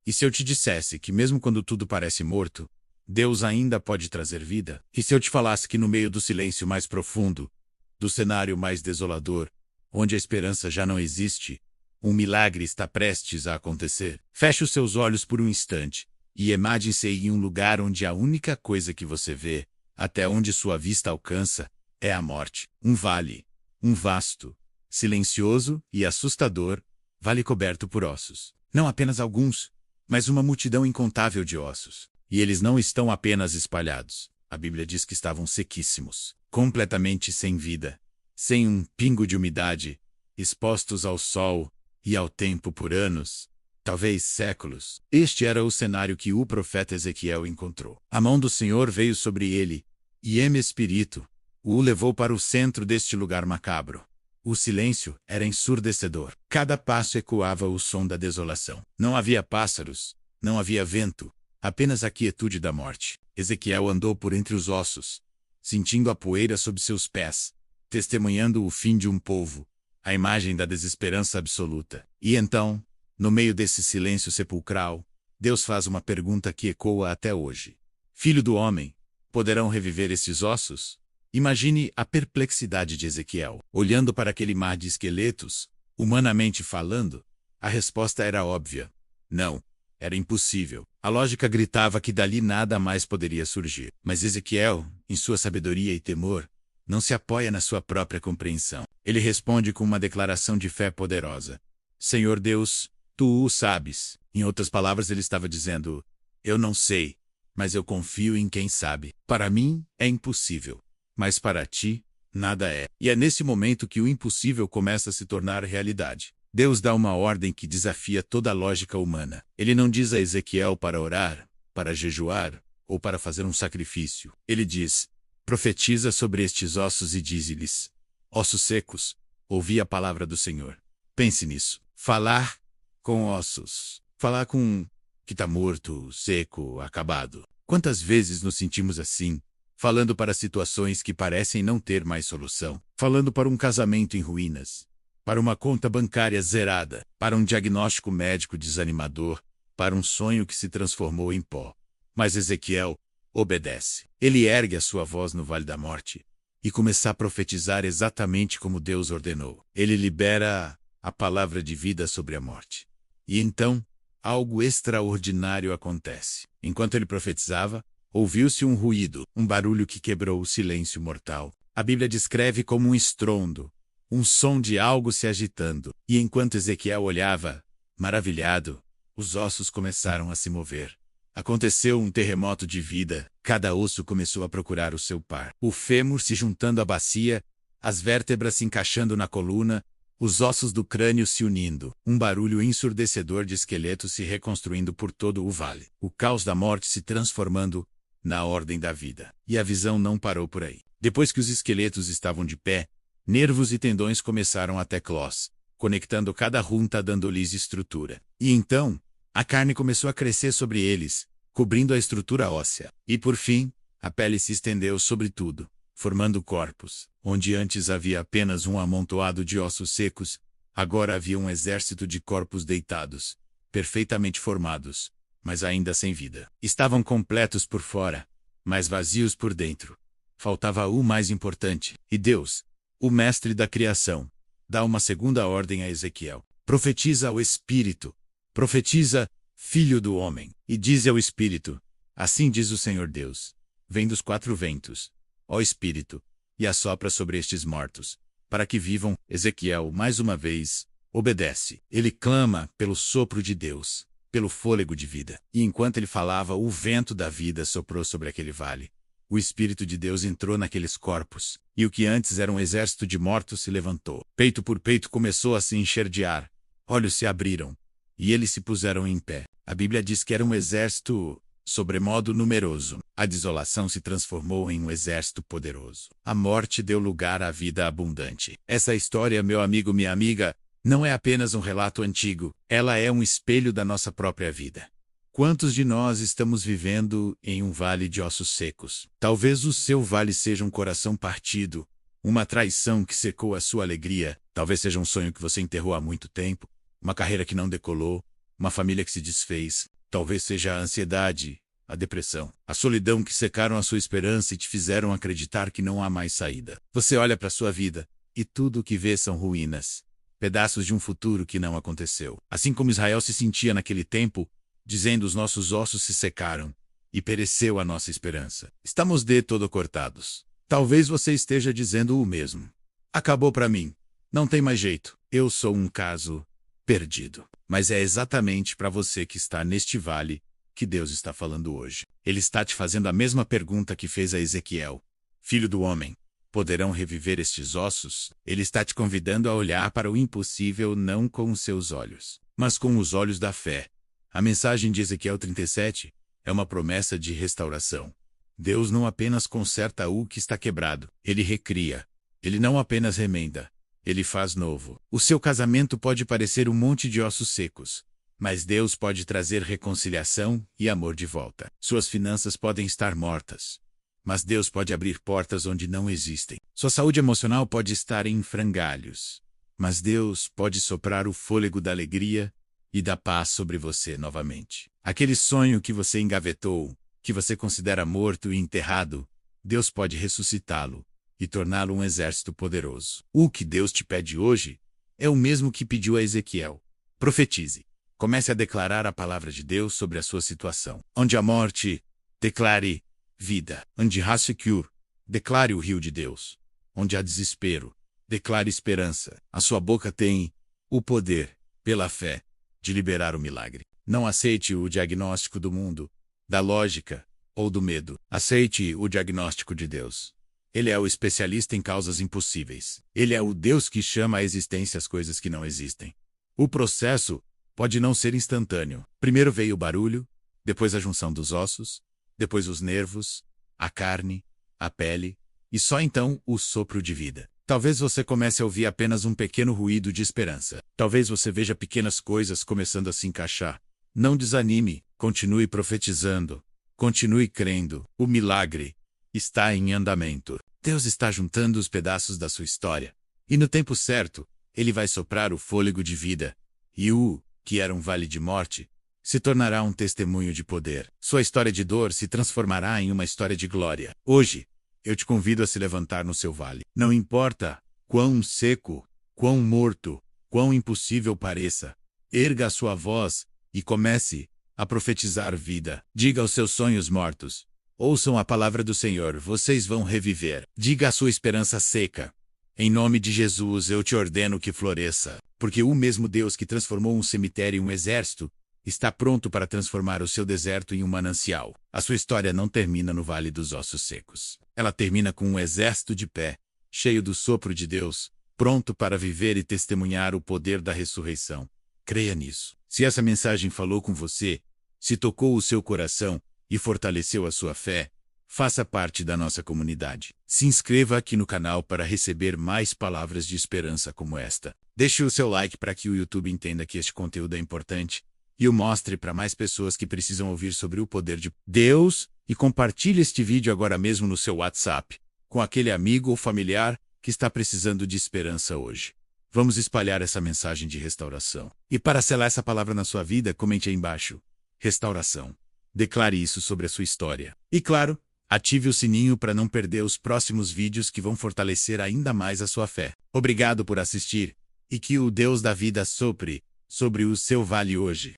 E se eu te dissesse que mesmo quando tudo parece morto, Deus ainda pode trazer vida? E se eu te falasse que no meio do silêncio mais profundo, do cenário mais desolador, onde a esperança já não existe, um milagre está prestes a acontecer? Feche os seus olhos por um instante e imagine-se em um lugar onde a única coisa que você vê, até onde sua vista alcança, é a morte. Um vale, um vasto, silencioso e assustador, vale coberto por ossos. Não apenas alguns, mas uma multidão incontável de ossos. E eles não estão apenas espalhados. A Bíblia diz que estavam sequíssimos, completamente sem vida, sem um pingo de umidade, expostos ao sol e ao tempo por anos, talvez séculos. Este era o cenário que o profeta Ezequiel encontrou. A mão do Senhor veio sobre ele, e espírito o levou para o centro deste lugar macabro. O silêncio era ensurdecedor. Cada passo ecoava o som da desolação. Não havia pássaros, não havia vento, apenas a quietude da morte. Ezequiel andou por entre os ossos, sentindo a poeira sob seus pés, testemunhando o fim de um povo, a imagem da desesperança absoluta. E então, no meio desse silêncio sepulcral, Deus faz uma pergunta que ecoa até hoje. Filho do homem, poderão reviver esses ossos? Imagine a perplexidade de Ezequiel. Olhando para aquele mar de esqueletos, humanamente falando, a resposta era óbvia. Não, era impossível. A lógica gritava que dali nada mais poderia surgir. Mas Ezequiel, em sua sabedoria e temor, não se apoia na sua própria compreensão. Ele responde com uma declaração de fé poderosa. Senhor Deus, tu o sabes. Em outras palavras, ele estava dizendo, eu não sei, mas eu confio em quem sabe. Para mim, é impossível. Mas para ti, nada é. E é nesse momento que o impossível começa a se tornar realidade. Deus dá uma ordem que desafia toda a lógica humana. Ele não diz a Ezequiel para orar, para jejuar, ou para fazer um sacrifício. Ele diz, profetiza sobre estes ossos e dize-lhes, ossos secos, ouvi a palavra do Senhor. Pense nisso. Falar com ossos. Falar com um que está morto, seco, acabado. Quantas vezes nos sentimos assim? Falando para situações que parecem não ter mais solução. Falando para um casamento em ruínas. Para uma conta bancária zerada. Para um diagnóstico médico desanimador. Para um sonho que se transformou em pó. Mas Ezequiel obedece. Ele ergue a sua voz no Vale da Morte e começa a profetizar exatamente como Deus ordenou. Ele libera a palavra de vida sobre a morte. E então, algo extraordinário acontece. Enquanto ele profetizava, ouviu-se um ruído, um barulho que quebrou o silêncio mortal. A Bíblia descreve como um estrondo, um som de algo se agitando. E enquanto Ezequiel olhava, maravilhado, os ossos começaram a se mover. Aconteceu um terremoto de vida, cada osso começou a procurar o seu par. O fêmur se juntando à bacia, as vértebras se encaixando na coluna, os ossos do crânio se unindo, um barulho ensurdecedor de esqueletos se reconstruindo por todo o vale. O caos da morte se transformando na ordem da vida. E a visão não parou por aí. Depois que os esqueletos estavam de pé, nervos e tendões começaram a teclós, conectando cada junta dando-lhes estrutura. E então, a carne começou a crescer sobre eles, cobrindo a estrutura óssea. E por fim, a pele se estendeu sobre tudo, formando corpos. Onde antes havia apenas um amontoado de ossos secos, agora havia um exército de corpos deitados, perfeitamente formados, mas ainda sem vida. Estavam completos por fora, mas vazios por dentro. Faltava o mais importante. E Deus, o mestre da criação, dá uma segunda ordem a Ezequiel. Profetiza ao Espírito. Profetiza, filho do homem. E diz ao Espírito, assim diz o Senhor Deus, vem dos quatro ventos, ó Espírito, e assopra sobre estes mortos, para que vivam. Ezequiel, mais uma vez, obedece. Ele clama pelo sopro de Deus, pelo fôlego de vida. E enquanto ele falava, o vento da vida soprou sobre aquele vale. O Espírito de Deus entrou naqueles corpos, e o que antes era um exército de mortos se levantou. Peito por peito começou a se encher de ar. Olhos se abriram, e eles se puseram em pé. A Bíblia diz que era um exército sobremodo numeroso. A desolação se transformou em um exército poderoso. A morte deu lugar à vida abundante. Essa história, meu amigo, minha amiga, não é apenas um relato antigo, ela é um espelho da nossa própria vida. Quantos de nós estamos vivendo em um vale de ossos secos? Talvez o seu vale seja um coração partido, uma traição que secou a sua alegria, talvez seja um sonho que você enterrou há muito tempo, uma carreira que não decolou, uma família que se desfez. Talvez seja a ansiedade, a depressão, a solidão que secaram a sua esperança e te fizeram acreditar que não há mais saída. Você olha para sua vida e tudo o que vê são ruínas, pedaços de um futuro que não aconteceu. Assim como Israel se sentia naquele tempo, dizendo: os nossos ossos se secaram e pereceu a nossa esperança. Estamos de todo cortados. Talvez você esteja dizendo o mesmo. Acabou para mim. Não tem mais jeito. Eu sou um caso perdido. Mas é exatamente para você que está neste vale que Deus está falando hoje. Ele está te fazendo a mesma pergunta que fez a Ezequiel: filho do homem, poderão reviver estes ossos? Ele está te convidando a olhar para o impossível não com os seus olhos, mas com os olhos da fé. A mensagem de Ezequiel 37 é uma promessa de restauração. Deus não apenas conserta o que está quebrado, ele recria. Ele não apenas remenda, ele faz novo. O seu casamento pode parecer um monte de ossos secos, mas Deus pode trazer reconciliação e amor de volta. Suas finanças podem estar mortas, mas Deus pode abrir portas onde não existem. Sua saúde emocional pode estar em frangalhos, mas Deus pode soprar o fôlego da alegria e da paz sobre você novamente. Aquele sonho que você engavetou, que você considera morto e enterrado, Deus pode ressuscitá-lo e torná-lo um exército poderoso. O que Deus te pede hoje é o mesmo que pediu a Ezequiel. Profetize. Comece a declarar a palavra de Deus sobre a sua situação. Onde há morte, declare vida. Onde há secure, declare o rio de Deus. Onde há desespero, declare esperança. A sua boca tem o poder, pela fé, de liberar o milagre. Não aceite o diagnóstico do mundo, da lógica ou do medo. Aceite o diagnóstico de Deus. Ele é o especialista em causas impossíveis. Ele é o Deus que chama à existência as coisas que não existem. O processo pode não ser instantâneo. Primeiro veio o barulho, depois a junção dos ossos, depois os nervos, a carne, a pele, e só então o sopro de vida. Talvez você comece a ouvir apenas um pequeno ruído de esperança. Talvez você veja pequenas coisas começando a se encaixar. Não desanime, continue profetizando, continue crendo. O milagre está em andamento. Deus está juntando os pedaços da sua história, e no tempo certo, Ele vai soprar o fôlego de vida, e o que era um vale de morte se tornará um testemunho de poder. Sua história de dor se transformará em uma história de glória. Hoje, eu te convido a se levantar no seu vale. Não importa quão seco, quão morto, quão impossível pareça, erga a sua voz e comece a profetizar vida. Diga aos seus sonhos mortos: ouçam a palavra do Senhor, vocês vão reviver. Diga à sua esperança seca: em nome de Jesus eu te ordeno que floresça, porque o mesmo Deus que transformou um cemitério em um exército está pronto para transformar o seu deserto em um manancial. A sua história não termina no Vale dos Ossos Secos. Ela termina com um exército de pé, cheio do sopro de Deus, pronto para viver e testemunhar o poder da ressurreição. Creia nisso. Se essa mensagem falou com você, se tocou o seu coração e fortaleceu a sua fé, faça parte da nossa comunidade. Se inscreva aqui no canal para receber mais palavras de esperança como esta. Deixe o seu like para que o YouTube entenda que este conteúdo é importante e o mostre para mais pessoas que precisam ouvir sobre o poder de Deus, e compartilhe este vídeo agora mesmo no seu WhatsApp, com aquele amigo ou familiar que está precisando de esperança hoje. Vamos espalhar essa mensagem de restauração. E para selar essa palavra na sua vida, comente aí embaixo: restauração. Declare isso sobre a sua história. E claro, ative o sininho para não perder os próximos vídeos que vão fortalecer ainda mais a sua fé. Obrigado por assistir, e que o Deus da vida sopre sobre o seu vale hoje.